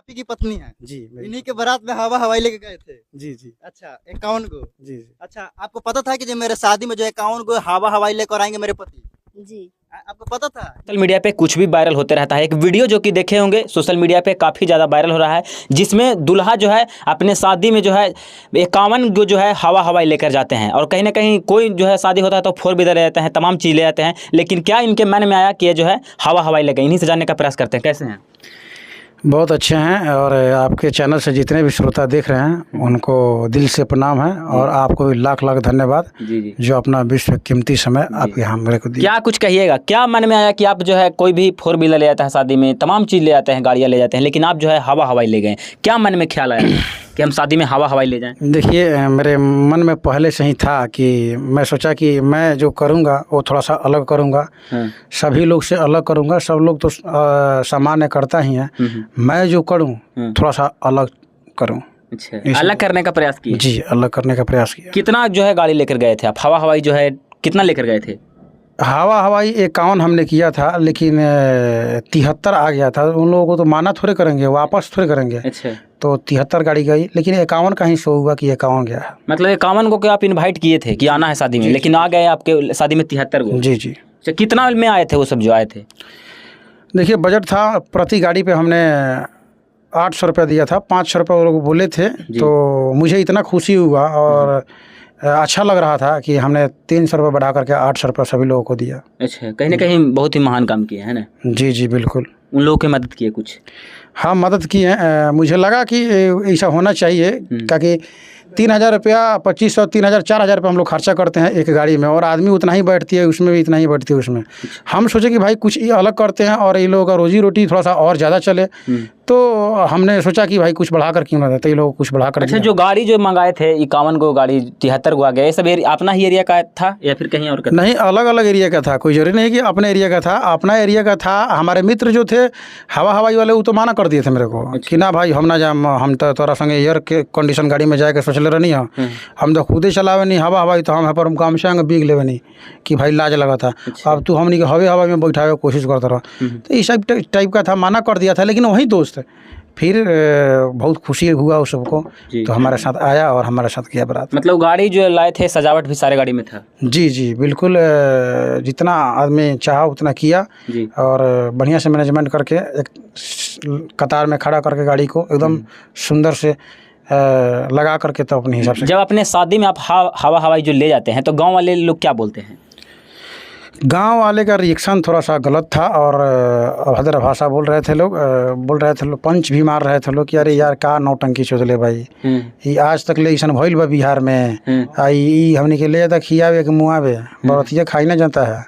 ही की पत्नी है? जी इन्हीं के बारात में हवा हवाई लेके गए थे? जी जी। अच्छा, 51 गो। जी जी। अच्छा, आपको पता था कि जब मेरे शादी में जो 51 गो हवा हवाई लेकर आएंगे मेरे पति? जी। आपको पता था? सोशल मीडिया पे कुछ भी वायरल होते रहता है। एक वीडियो जो कि देखे होंगे सोशल मीडिया पे काफ़ी ज़्यादा वायरल हो रहा है, जिसमें दूल्हा जो है अपने शादी में जो है 51 जो है हवा हवाई लेकर जाते हैं। और कहीं ना कहीं कोई जो है शादी होता है तो 4 व्हीलर ले जाते हैं, तमाम चीज़ ले जाते हैं, लेकिन क्या इनके मन में आया कि ये जो है हवा हवाई लेकर, इन्हीं से जानने का प्रयास करते हैं। कैसे हैं? बहुत अच्छे हैं और आपके चैनल से जितने भी श्रोता देख रहे हैं उनको दिल से प्रणाम है और आपको भी लाख लाख धन्यवाद जी जी। जो अपना विश्व कीमती समय आप यहाँ मेरे को दिया। क्या कुछ कहिएगा, क्या मन में आया कि आप जो है कोई भी 4 व्हीलर ले जाता है शादी में, तमाम चीज़ ले जाते हैं, गाड़ियाँ ले जाते हैं, लेकिन आप जो है हवा हवाई ले गए? क्या मन में ख्याल आया कि हम शादी में हवा हवाई ले जाएं? देखिए मेरे मन में पहले से ही था कि मैं सोचा कि मैं जो करूँगा वो थोड़ा सा अलग करूँगा, सभी लोग से अलग करूँगा। सब लोग तो सामान्य करता ही है, मैं जो करूँ थोड़ा सा अलग करूँ। अच्छा, अलग करने का प्रयास किया? जी, अलग करने का प्रयास किया। कितना जो है गाड़ी लेकर गए थे आप? हवा हवाई जो है कितना लेकर गए थे? हवा हवाई 51 हमने किया था, लेकिन 73 आ गया था। उन लोगों को तो माना थोड़े करेंगे, वापस थोड़े करेंगे। अच्छा, तो 73 गाड़ी गई, लेकिन 51 का ही शो हुआ कि 51 गया है। मतलब 51 को क्या आप इनवाइट किए थे कि आना है शादी में, लेकिन आ गए आपके शादी में 73 को? जी जी। अच्छा, कितना में आए थे वो सब जो आए थे? देखिए बजट था प्रति गाड़ी पे हमने 800 रुपया दिया था, 500 रुपये वो लोग बोले थे। तो मुझे इतना खुशी हुआ और अच्छा लग रहा था कि हमने 300 रुपये बढ़ा करके 800 रुपये सभी लोगों को दिया। अच्छा, कहीं ना कहीं बहुत ही महान काम किए है ना? जी जी बिल्कुल। उन लोगों की मदद किए कुछ? हाँ मदद की है। मुझे लगा कि ऐसा होना चाहिए, क्योंकि 3000 रुपया, 2500, 3000, 4000 रुपये हम लोग खर्चा करते हैं एक गाड़ी में, और आदमी उतना ही बैठती है उसमें भी, इतना ही बैठती है उसमें। हम सोचे कि भाई कुछ ये अलग करते हैं और ये लोगों का रोजी रोटी थोड़ा सा और ज़्यादा चले, तो हमने सोचा कि भाई कुछ बढ़ा कर क्यों ना देते, ये लोग कुछ बढ़ा कर। अच्छा, जो गाड़ी जो मंगाए थे 51 को गाड़ी, 73 को आ गया, ये सब अपना ही एरिया का था या फिर कहीं और का? नहीं, अलग अलग एरिया का था, कोई जरूरी नहीं कि अपने एरिया का था, अपना एरिया का था। हमारे मित्र जो थे हवा हवाई वाले वो तो माना कर दिए थे मेरे को कि ना भाई हम ना जा, हम तो तोरा संगे एयर के कंडीशन गाड़ी में जाके सोचले रहनी है, हम तो खुदे चलावे नहीं हवा हवाई, तो हम पर काम से बीग लेवे नहीं कि भाई लाज लगा था। अब तू हमने हवे हवाई में बैठावे कोशिश करता रहा, तो इस टाइप का था, माना कर दिया था। लेकिन वही दोस्त फिर बहुत खुशी हुआ उस सबको, तो हमारे साथ आया और हमारे साथ किया बारात। मतलब गाड़ी जो लाए थे सजावट भी सारे गाड़ी में था? जी जी बिल्कुल, जितना आदमी चाहा उतना किया और बढ़िया से मैनेजमेंट करके एक कतार में खड़ा करके गाड़ी को एकदम सुंदर से लगा करके, तो अपने हिसाब से। जब अपने शादी में आप हवा हवाई जो ले जाते हैं तो गांव वाले लोग क्या बोलते हैं? गांव वाले का रिएक्शन थोड़ा सा गलत था और अभद्र भाषा बोल रहे थे लोग, पंच भी मार रहे थे लोग कि अरे यार का नौटंकी चोदले भाई, ये आज तक ले ऐसा भइल बा बिहार में, आई हमने के ले तक खियावे के मुआवे बरतिया खाई ना जानता है,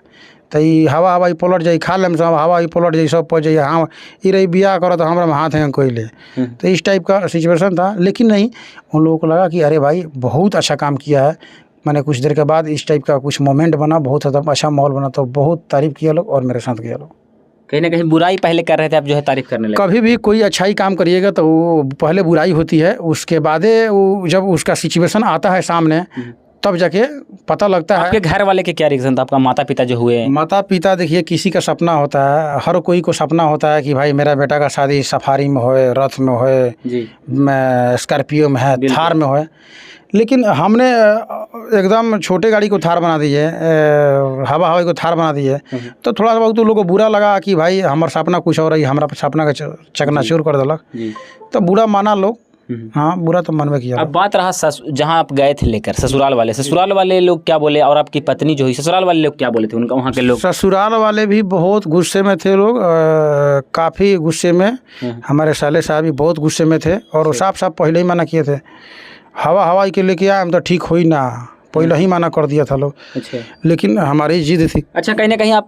तो ये हवा हवाई पलट जाई, खा लेम सब हवा पलट जाई, सब पहुँच जाइए, हाँ ये रही बियाह करो तो हमारे हाथ हैं कोई ले। तो इस टाइप का सिचुएशन था। लेकिन नहीं, उन लोगों को लगा कि अरे भाई बहुत अच्छा काम किया है। मैंने कुछ देर के बाद इस टाइप का कुछ मोमेंट बना, बहुत अच्छा माहौल बना, तो बहुत तारीफ़ किया लोग और मेरे साथ किया लोग। कहीं ना कहीं बुराई पहले कर रहे थे, आप जो है तारीफ करने लगे? कभी भी कोई अच्छाई काम करिएगा तो वो पहले बुराई होती है, उसके बाद वो जब उसका सिचुएशन आता है सामने तब जाके पता लगता है। आपके घर वाले के क्या रिएक्शन था? आपका माता पिता जो हुए? माता पिता देखिए, किसी का सपना होता है, हर कोई को सपना होता है कि भाई मेरा बेटा का शादी सफारी में होए, रथ में होए, स्कॉर्पियो में है, थार में होए। लेकिन हमने एकदम छोटे गाड़ी को थार बना दिए, हवा हवाई को थार बना दिए, तो थोड़ा सा बहुत तो लोगों को बुरा लगा कि भाई हमारा सपना कुछ और है, हमारा सपना का चकनाचूर कर दिलक, तो बुरा माना लोग। हाँ, बुरा तो मन में किया। अब बात रहा जहाँ आप गए थे लेकर, ससुराल वाले लोग क्या बोले? और आपकी पत्नी जो हुई, ससुराल वाले लोग क्या बोले थे? उनका वहाँ के लोग? ससुराल वाले भी बहुत गुस्से में थे लोग, काफ़ी गुस्से में। हमारे साले साहब भी बहुत गुस्से में थे और वो साफ पहले ही मना किए थे, हवा हवाई के लेके आए हम तो ठीक हुई ना, पहले ही मना कर दिया था लोग। अच्छा, लेकिन हमारी जिद थी। अच्छा, कहीं ना कहीं आप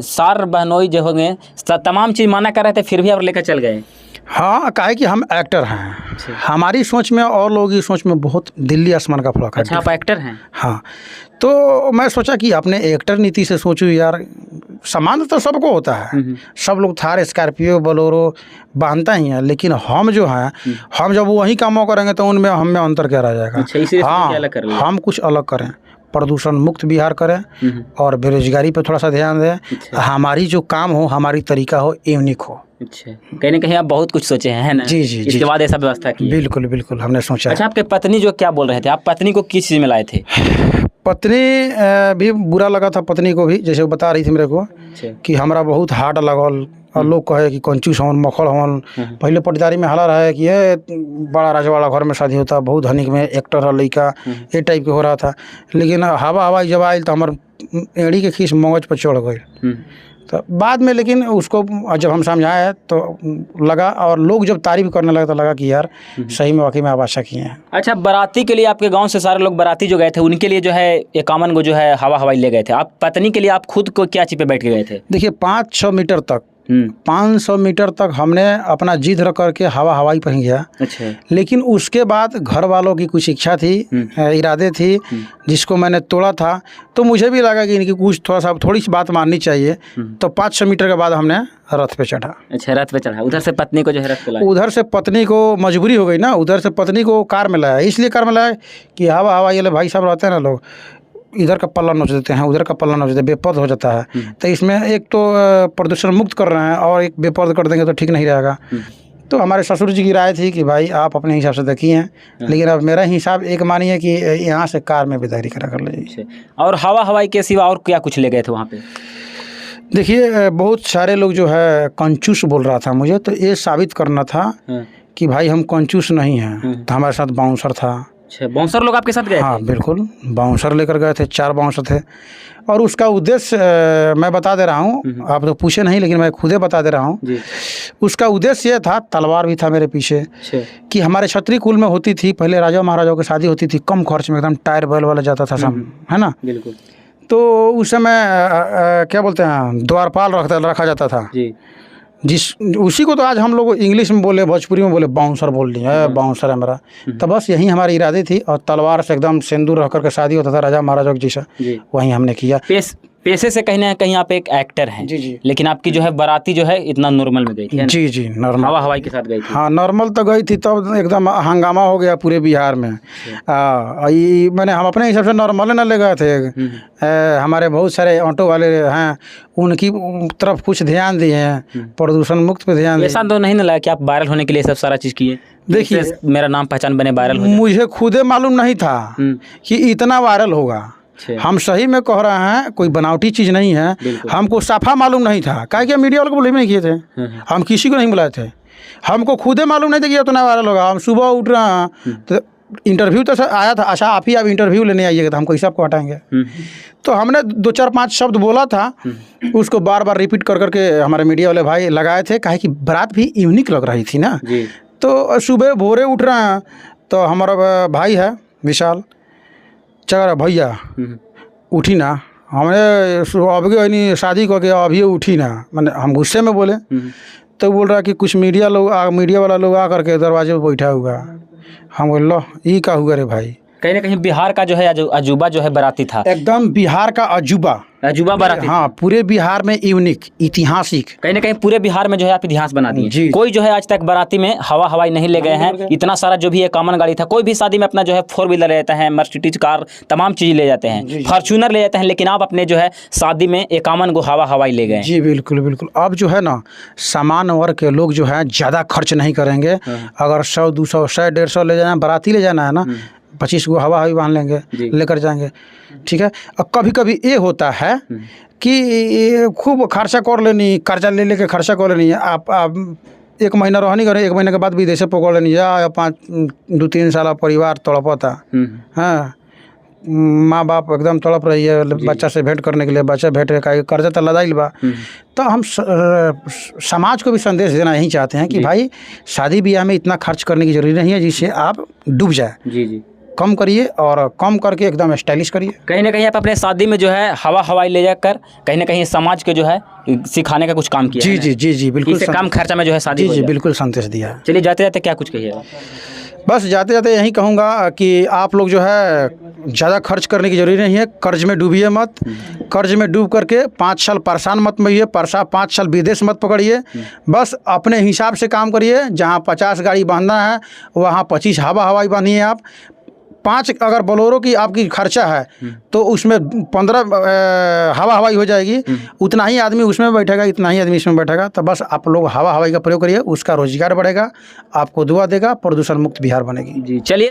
सार बहनोई जो होंगे, तमाम चीज़ मना कर रहे थे, फिर भी आप लेकर चल गए? हाँ, काहे कि हम एक्टर हैं। हमारी सोच में और लोगों की सोच में बहुत दिल्ली आसमान का फर्क है। अच्छा, आप एक्टर हैं? हाँ, तो मैं सोचा कि अपने एक्टर नीति से सोचूं यार, सामान तो सबको होता है, सब लोग थार स्कॉर्पियो बोलेरो बांधता ही है, लेकिन हम जो हैं, हम जब वही कामों करेंगे तो उनमें हम में अंतर क्या रह जाएगा। अच्छा, हाँ, हम कुछ अलग करें, प्रदूषण मुक्त बिहार करें और बेरोजगारी पे थोड़ा सा ध्यान दें। हमारी जो काम हो, हमारी तरीका हो, यूनिक हो। अच्छा, कहीं ना कहीं आप बहुत कुछ सोचे हैं, है ना? जी जी इसके बाद ऐसा व्यवस्था की? बिल्कुल बिल्कुल, हमने सोचा। अच्छा, आपके पत्नी जो क्या बोल रहे थे, आप पत्नी को किस चीज़ में लाए थे? पत्नी भी बुरा लगा था, पत्नी को भी, जैसे वो बता रही थी मेरे को कि हमरा बहुत हार्ड लगल और लोग कहे कि कंजूस हवन, मखल हवन। पहले पटीदारी में हला रहा है कि ये बड़ा राजवाड़ा घर में शादी होता, बहुत धनिक में एक्टर है लड़का, ये टाइप के हो रहा था। लेकिन हवाई जब आयल तो हमार एड़ी के खीस मगज पर चढ़ गई। तो बाद में लेकिन उसको जब हम समझाए तो लगा, और लोग जब तारीफ करने लगे तो लगा कि यार सही में वाकई में आप अच्छा किए हैं। अच्छा, बाराती के लिए आपके गांव से सारे लोग बाराती जो गए थे, उनके लिए जो है 51 को जो है हवाई ले गए थे। आप पत्नी के लिए आप खुद को क्या चीज़ पे बैठ के गए थे? देखिए 500 मीटर तक 500 मीटर तक हमने अपना जिद रख करके हवाई पर ही गया। अच्छा। लेकिन उसके बाद घर वालों की कुछ इच्छा थी, इरादे थी, जिसको मैंने तोड़ा था। तो मुझे भी लगा कि इनकी कुछ थोड़ी सी बात माननी चाहिए। तो 500 मीटर के बाद हमने रथ पे चढ़ा। अच्छा, रथ पे चढ़ा। उधर से पत्नी को जो है रथ पे लाया? उधर से पत्नी को मजबूरी हो गई ना, उधर से पत्नी को कार में लाया। इसलिए कार में लाया कि हवाई वाले भाई साहब रहते हैं ना, लोग इधर का पल्ला नोच देते हैं, उधर का पल्ला नोच देते हैं, बेपद हो जाता है। तो इसमें एक तो प्रदूषण मुक्त कर रहे हैं और एक बेपद कर देंगे तो ठीक नहीं रहेगा। तो हमारे ससुर जी की राय थी कि भाई आप अपने हिसाब से देखिए, लेकिन अब मेरा हिसाब एक मानिए कि यहाँ से कार में बेदारी करा कर लीजिए। और हवाई के सिवा और क्या कुछ ले गए थे वहाँ पे? देखिए, बहुत सारे लोग जो है कंजूस बोल रहा था मुझे, तो ये साबित करना था कि भाई हम कंजूस नहीं हैं। तो हमारे साथ बाउंसर था। अच्छा, बाउंसर लोग आपके साथ गए? हाँ बिल्कुल, बाउंसर लेकर गए थे, 4 बाउंसर थे। और उसका उद्देश्य मैं बता दे रहा हूँ, आप तो पूछे नहीं लेकिन मैं खुदे बता दे रहा हूँ। उसका उद्देश्य ये था, तलवार भी था मेरे पीछे, कि हमारे क्षत्रिय कुल में होती थी पहले, राजा महाराजाओं की शादी होती थी कम खर्च में, एकदम टायर बैल वाला जाता था सब, है ना? बिल्कुल। तो उस समय क्या बोलते हैं, द्वारपाल रखा जाता था जी। उसी को तो आज हम लोग इंग्लिश में बोले, भोजपुरी में बोले, बाउंसर बोल लिए, बाउंसर है मेरा। तो बस यही हमारी इरादे थी, और तलवार से एकदम सिंदूर रख करके शादी होता था राजा महाराजा जैसा, वही हमने किया। पेशे से कहीं ना कहीं आप एक एक्टर हैं। जी। लेकिन आपकी जो है बाराती जो है इतना नॉर्मल में गई थी? जी नॉर्मल, हवाई के साथ गई थी। हाँ नॉर्मल तो गई थी, तब तो एकदम हंगामा हो गया पूरे बिहार में। मैंने हम अपने हिसाब से नॉर्मल ना ले गए थे। हमारे बहुत सारे ऑटो वाले हैं, उनकी तरफ कुछ ध्यान दिए हैं, प्रदूषण मुक्त पे ध्यान दिए। ऐसा तो नहीं ना लगा कि आप वायरल होने के लिए सब सारा चीज़ किए? देखिए, मेरा नाम पहचान बने, वायरल हो जाए। मुझे खुदे मालूम नहीं था कि इतना वायरल होगा। हम सही में कह रहे हैं, कोई बनावटी चीज़ नहीं है। हमको साफा मालूम नहीं था, काहे कि मीडिया वालों को बुलाए नहीं किए थे, हम किसी को नहीं बुलाए थे। हमको खुदे मालूम नहीं था कि उतना वायरल होगा। हम सुबह उठ रहे हैं तो इंटरव्यू तो आया था, अच्छा आप ही अब इंटरव्यू लेने आइएगा, तो हम कैसे आपको हटाएंगे। तो हमने 2 4 5 शब्द बोला था, उसको बार बार रिपीट कर करके हमारे मीडिया वाले भाई लगाए थे, काहे कि बारात भी यूनिक लग रही थी ना। तो सुबह भोरे उठ रहे हैं तो हमारा भाई है विशाल, चल भैया उठी ना, हमने अभी शादी करके अभी उठी ना, मैंने हम गुस्से में बोले। तो बोल रहा कि कुछ मीडिया वाला लोग आ करके दरवाजे पे बैठा हुआ। हम बोल लो ये क्या हुआ रे भाई? कहीं ना कहीं बिहार का जो है अजूबा जो है बाराती था, एकदम बिहार का अजूबा बाराती। हाँ, पूरे बिहार में यूनिक, ऐतिहासिक, कहीं ना कहीं पूरे बिहार में जो है आप इतिहास बना दिए। कोई जो है आज तक बाराती में हवाई नहीं ले गए हैं। इतना सारा जो भी है कॉमन गाड़ी था, कोई भी शादी में अपना जो है 4 व्हीलर लेता है, मर्सिडीज कार, तमाम चीज़ ले जाते हैं, फॉर्च्यूनर ले जाते हैं, लेकिन आप अपने जो है शादी में 51 को हवाई ले गए। जी बिल्कुल बिल्कुल। अब जो है ना, सामान्य वर्ग के लोग जो है ज़्यादा खर्च नहीं करेंगे। अगर 100 200 100 150 ले जाना, बाराती ले जाना है ना, 25 को हवाई बांध लेंगे, लेकर जाएंगे, ठीक है। और कभी कभी ये होता है कि खूब खर्चा कर लेनी, कर्जा ले लेके खर्चा कर लेनी। आप 1 महीना रहनी करें, 1 महीने के बाद विदेश पकड़ लेनी, या 2-3 साल परिवार तड़पता। हाँ, माँ बाप एकदम तड़प रही है बच्चा से भेंट करने के लिए, बच्चा भेंट का कर्जा तो लदाइल बा। तो हम समाज को भी संदेश देना यही चाहते हैं कि भाई शादी ब्याह में इतना खर्च करने की जरूरी नहीं है जिससे आप डूब जाए। जी कम करिए, और कम करके एकदम स्टाइलिश करिए। कहीं ना कहीं आप अपने शादी में जो है हवाई ले जाकर कहीं ना कहीं समाज के जो है सिखाने का कुछ काम किया। जी बिल्कुल, इससे कम खर्चा में जो है शादी। जी बिल्कुल संदेश दिया है। चलिए, जाते जाते क्या कुछ कहिएगा? बस जाते जाते यही कहूँगा कि आप लोग जो है ज़्यादा खर्च करने की ज़रूरी नहीं है। कर्ज में डूबिए मत, कर्ज में डूब करके 5 साल परेशान मत होइए, 5 साल विदेश मत पकड़िए। बस अपने हिसाब से काम करिए। जहाँ 50 गाड़ी बांधना है वहाँ 25 हवाई बांधिए। आप 5 अगर बोलेरो की आपकी खर्चा है तो उसमें 15 हवा हवाई हो जाएगी, उतना ही आदमी उसमें बैठेगा, इतना ही आदमी इसमें बैठेगा। तो बस आप लोग हवा हवाई का प्रयोग करिए, उसका रोजगार बढ़ेगा, आपको दुआ देगा, प्रदूषण मुक्त बिहार बनेगी। जी चलिए।